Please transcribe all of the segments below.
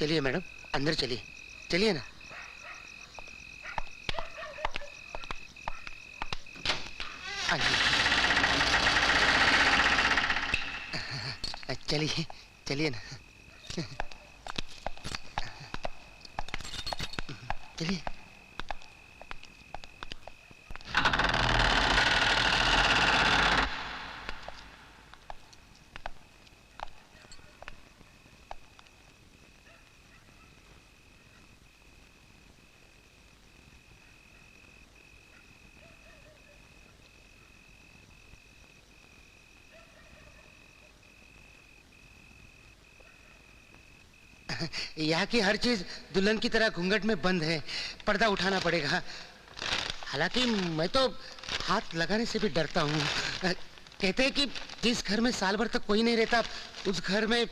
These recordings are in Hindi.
चलिए मैडम, अंदर चलिए, चलिए ना। चलिए चलिए ना, चलिए। यहाँ की हर चीज दुल्हन की तरह घूंघट में बंद है, पर्दा उठाना पड़ेगा। हालांकि मैं तो हाथ लगाने से भी डरता हूँ। कहते हैं कि जिस घर में साल भर तक कोई नहीं रहता, उस घर में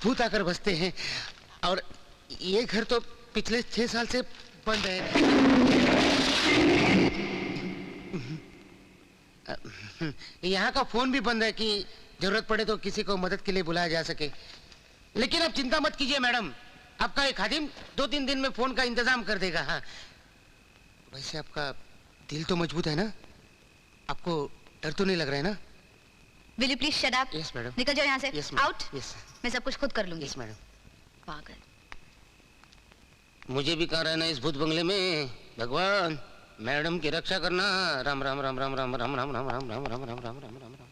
भूत आकर बसते हैं। और ये घर तो पिछले 6 साल से बंद है। यहाँ का फोन भी बंद है कि जरूरत पड़े तो किसी को मदद के लिए बुलाया जा सके। लेकिन अब चिंता मत कीजिए मैडम, आपका एक खादिम 2-3 दिन में फोन का इंतजाम कर देगा। हाँ, वैसे आपका दिल तो मजबूत है ना? आपको डर तो नहीं लग रहा है ना? Will you please shut up? Yes, madam. निकल जाओ यहाँ से। Yes, Out. Yes. मैं सब कुछ खुद कर लूंगी। Yes, madam. पागल। मुझे भी कहाँ रहना इस भूत बंगले में। भगवान, मैडम की रक्षा करना। राम राम राम राम राम राम राम राम राम राम राम राम राम राम राम।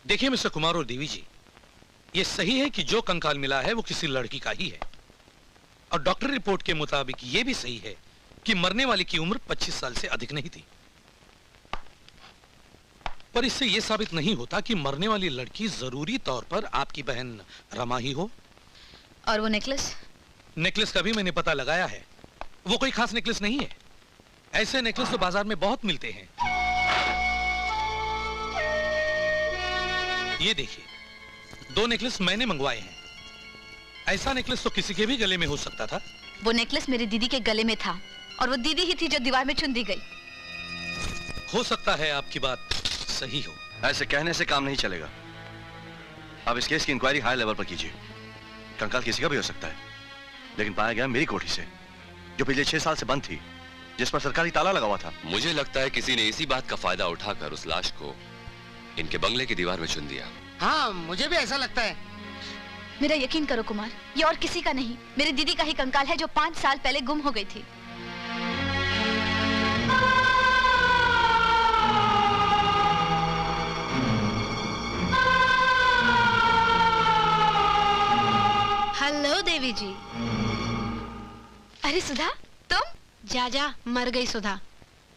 देखिए मिस्टर कुमार और देवी जी, ये सही है कि जो कंकाल मिला है वो किसी लड़की का ही है, और डॉक्टर रिपोर्ट के मुताबिक ये भी सही है कि मरने वाली की उम्र 25 साल से अधिक नहीं थी। पर इससे यह साबित नहीं होता कि मरने वाली लड़की जरूरी तौर पर आपकी बहन रमा ही हो। और वो नेकलेस? नेकलेस का भी मैंने पता लगाया है, वो कोई खास नेकलेस नहीं है। ऐसे नेकलेस तो बाजार में बहुत मिलते हैं। ये देखिए, 2 नेकलेस मैंने मंगवाए हैं। ऐसा नेकलेस तो किसी के भी गले में हो सकता था। वो नेकलेस मेरी दीदी के गले में था, और वो दीदी ही थी जो दीवार में चुन दी गई। हो सकता है आपकी बात सही हो। ऐसे कहने से काम नहीं चलेगा। अब इस केस की इंक्वायरी हाई लेवल पर कीजिए। कंकाल किसी का भी हो सकता है, लेकिन पाया गया मेरी कोठी से, जो पिछले 6 साल से बंद थी, जिस पर सरकारी ताला लगा हुआ था। मुझे लगता है किसी ने इसी बात का फायदा उठाकर उस लाश को इनके बंगले की दीवार में चुन दिया। हाँ, मुझे भी ऐसा लगता है। मेरा यकीन करो कुमार, ये और किसी का नहीं, मेरी दीदी का ही कंकाल है जो 5 साल पहले गुम हो गई थी। हेलो देवी जी। अरे सुधा, तुम? जा जा, मर गई सुधा।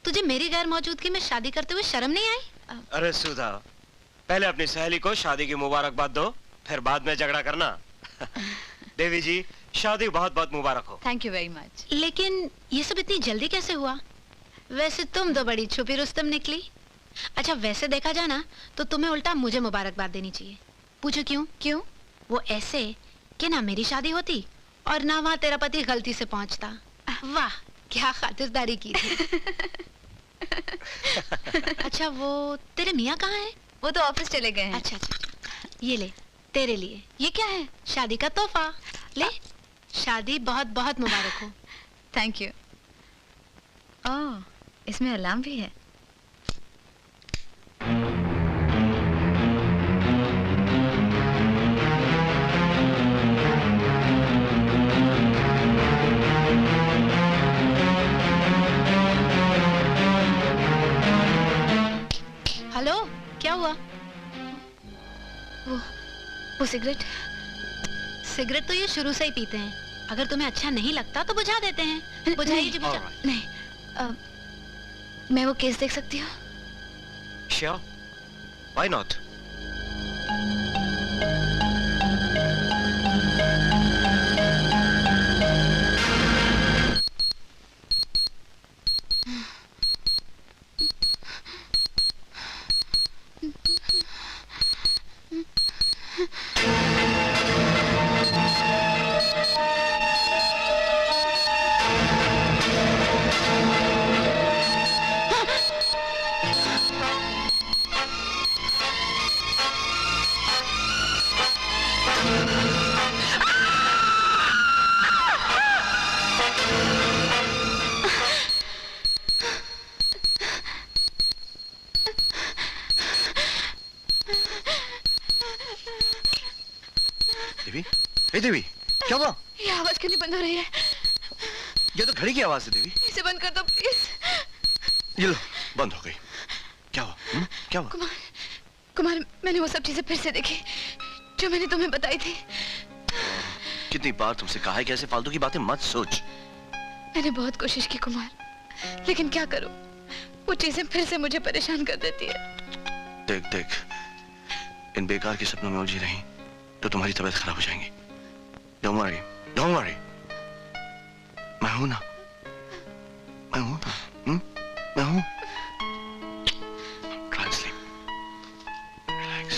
तुझे मेरी गैर मौजूदगी में शादी करते हुए शर्म नहीं आई? अरे सुधा, पहले अपनी सहेली को शादी की मुबारकबाद दो, फिर बाद में झगड़ा करना। देवी जी, शादी बहुत बहुत मुबारक हो। Thank you very much. लेकिन ये सब इतनी जल्दी कैसे हुआ? वैसे तुम तो बड़ी छुपी रुस्तम निकली। अच्छा, वैसे देखा जाए ना तो तुम्हें उल्टा मुझे मुबारकबाद देनी चाहिए। पूछो क्यों? क्यों? वो ऐसे कि ना मेरी शादी होती और ना वहाँ तेरा पति गलती से पहुंचता। वाह, क्या खातिरदारी की थी। अच्छा, वो तेरे मियाँ कहाँ हैं? वो तो ऑफिस चले गए हैं। अच्छा अच्छा, ये ले तेरे लिए। ये क्या है? शादी का तोहफा। ले, शादी बहुत बहुत मुबारक हो। Thank you. ओह, इसमें अलार्म भी है। हेलो, क्या हुआ? वो सिगरेट। सिगरेट तो ये शुरू से ही पीते हैं। अगर तुम्हें अच्छा नहीं लगता तो बुझा देते हैं। बुझाइए जी, बुझा। नहीं, मैं वो केस देख सकती हूँ? Sure, why not? देवी, हे देवी, क्या हुआ? ये आवाज क्यों नहीं बंद हो रही है? ये तो घड़ी की आवाज है देवी। इसे बंद कर दो प्लीज। ये लो, बंद हो गई। क्या हुआ? क्या हुआ? कुमार, मैंने वो सब चीजें फिर से देखी जो मैंने तुम्हें बताई थी। कितनी बार तुमसे कहा है कि ऐसे फालतू की बातें मत सोच। मैंने बहुत कोशिश की कुमार, लेकिन क्या करूं, वो चीजें फिर से मुझे परेशान कर देती है। देख देख, इन बेकार के सपनों में उलझी रही तो तुम्हारी तबीयत खराब हो जाएगी। Don't worry, don't worry। मैं हूं ना, मैं हूं ना, मैं हूं। Try and sleep. Relax,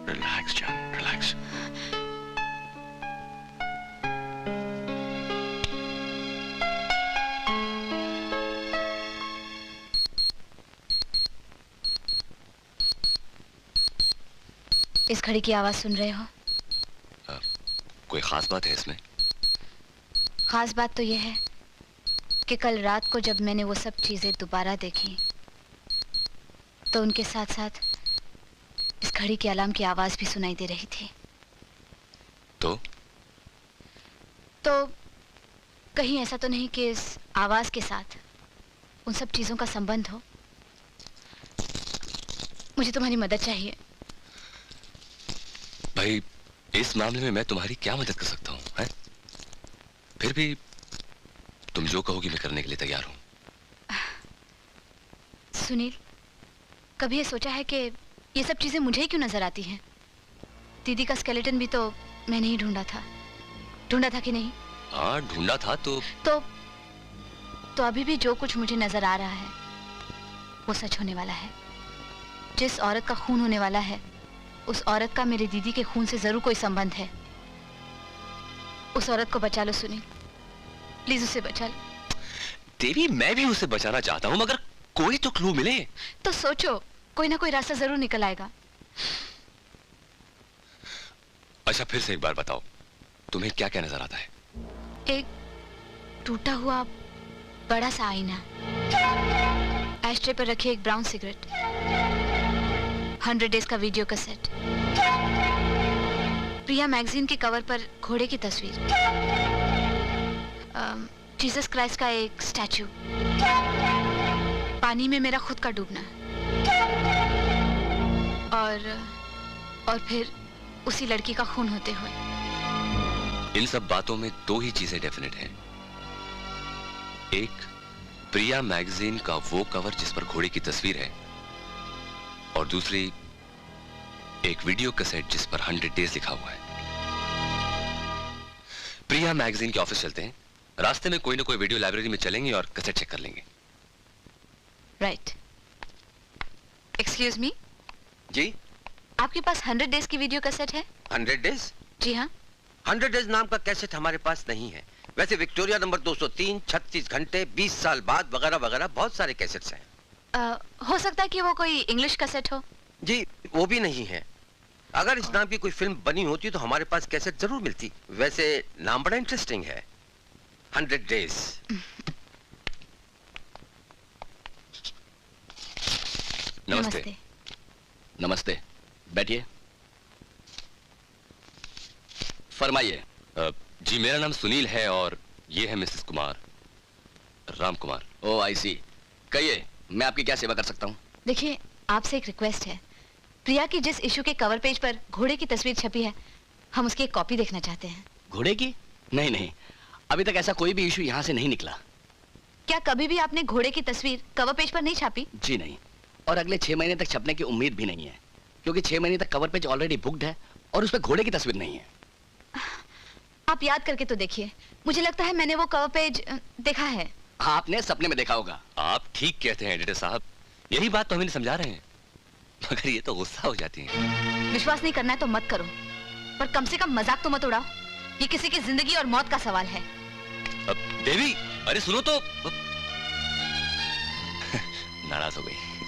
relax, Jan, relax। इस घड़ी की आवाज सुन रहे हो? कोई खास बात है इसमें? खास बात तो यह है कि कल रात को जब मैंने वो सब चीजें दोबारा देखी तो उनके साथ साथ इस घड़ी के अलार्म की आवाज भी सुनाई दे रही थी। तो कहीं ऐसा तो नहीं कि इस आवाज के साथ उन सब चीजों का संबंध हो? मुझे तुम्हारी मदद चाहिए। भाई, इस मामले में मैं तुम्हारी क्या मदद कर सकता हूँ, हैं? फिर भी तुम जो कहोगी मैं करने के लिए तैयार हूँ। सुनील, कभी ये सोचा है कि ये सब चीजें मुझे ही क्यों नजर आती हैं? दीदी का स्केलेटन भी तो मैंने ही ढूंढा था कि नहीं? हाँ, ढूंढा था तो अभी भी जो कुछ मुझे नजर आ रहा है वो सच होने वाला है। जिस औरत का खून होने वाला है उस औरत का मेरी दीदी के खून से जरूर कोई संबंध है। उस औरत को बचा लो सुनील, प्लीज उसे बचा लो। देवी, मैं भी उसे बचाना चाहता हूँ, मगर कोई तो क्लू मिले। तो सोचो, कोई ना कोई रास्ता जरूर निकल आएगा। अच्छा, फिर से एक बार बताओ, तुम्हें क्या क्या नजर आता है? एक टूटा हुआ बड़ा सा आईना, एस्ट्रे पर रखी एक ब्राउन सिगरेट, 100 डेज का वीडियो कैसेट, प्रिया मैगजीन के कवर पर घोड़े की तस्वीर, जीसस क्राइस्ट का एक स्टैचू, पानी में मेरा खुद का डूबना, और फिर उसी लड़की का खून होते हुए। इन सब बातों में दो ही चीजें डेफिनेट हैं। एक, प्रिया मैगजीन का वो कवर जिस पर घोड़े की तस्वीर है, और दूसरी, एक वीडियो कैसेट जिस पर 100 डेज लिखा हुआ है। प्रिया मैगजीन के ऑफिस चलते हैं, रास्ते में कोई ना कोई वीडियो लाइब्रेरी में चलेंगे और कैसेट चेक कर लेंगे। राइट। Excuse me. जी? आपके पास 100 डेज की वीडियो कैसेट है? 100 डेज? जी हाँ। 100 डेज नाम का कैसेट हमारे पास नहीं है। वैसे विक्टोरिया नंबर 203, 36 घंटे, 20 साल बाद वगैरह वगैरह बहुत सारे कैसेट्स हैं। हो सकता है कि वो कोई इंग्लिश कैसेट हो। जी, वो भी नहीं है। अगर इस नाम की कोई फिल्म बनी होती तो हमारे पास कैसेट जरूर मिलती। वैसे नाम बड़ा इंटरेस्टिंग है, 100 डेज। नमस्ते। नमस्ते, बैठिए। फरमाइए। जी, मेरा नाम सुनील है और ये है मिसेस कुमार, राम कुमार। ओ आई सी। कहिए, मैं आपकी क्या सेवा कर सकता हूँ? देखिए, आपसे एक रिक्वेस्ट है। प्रिया की जिस इशू के कवर पेज पर घोड़े की तस्वीर छपी है, हम उसकी एक कॉपी देखना चाहते हैं। घोड़े की? नहीं नहीं, अभी तक ऐसा कोई भी इशू यहाँ से नहीं निकला। क्या कभी भी आपने घोड़े की तस्वीर कवर पेज पर नहीं छापी? जी नहीं, और अगले 6 महीने तक छपने की उम्मीद भी नहीं है, क्योंकि 6 महीने तक कवर पेज ऑलरेडी बुक्ड है और उस पर घोड़े की तस्वीर नहीं है। आप याद करके तो देखिए, मुझे लगता है मैंने वो कवर पेज देखा है। आपने सपने में देखा होगा। आप ठीक कहते हैं एडिटर साहब, यही बात तो हमें समझा रहे हैं, मगर ये तो गुस्सा हो जाती है। विश्वास नहीं करना है तो मत करो, पर कम से कम मजाक तो मत उड़ाओ। ये किसी की जिंदगी और मौत का सवाल है। देवी, अरे सुनो तो। नाराज हो गई।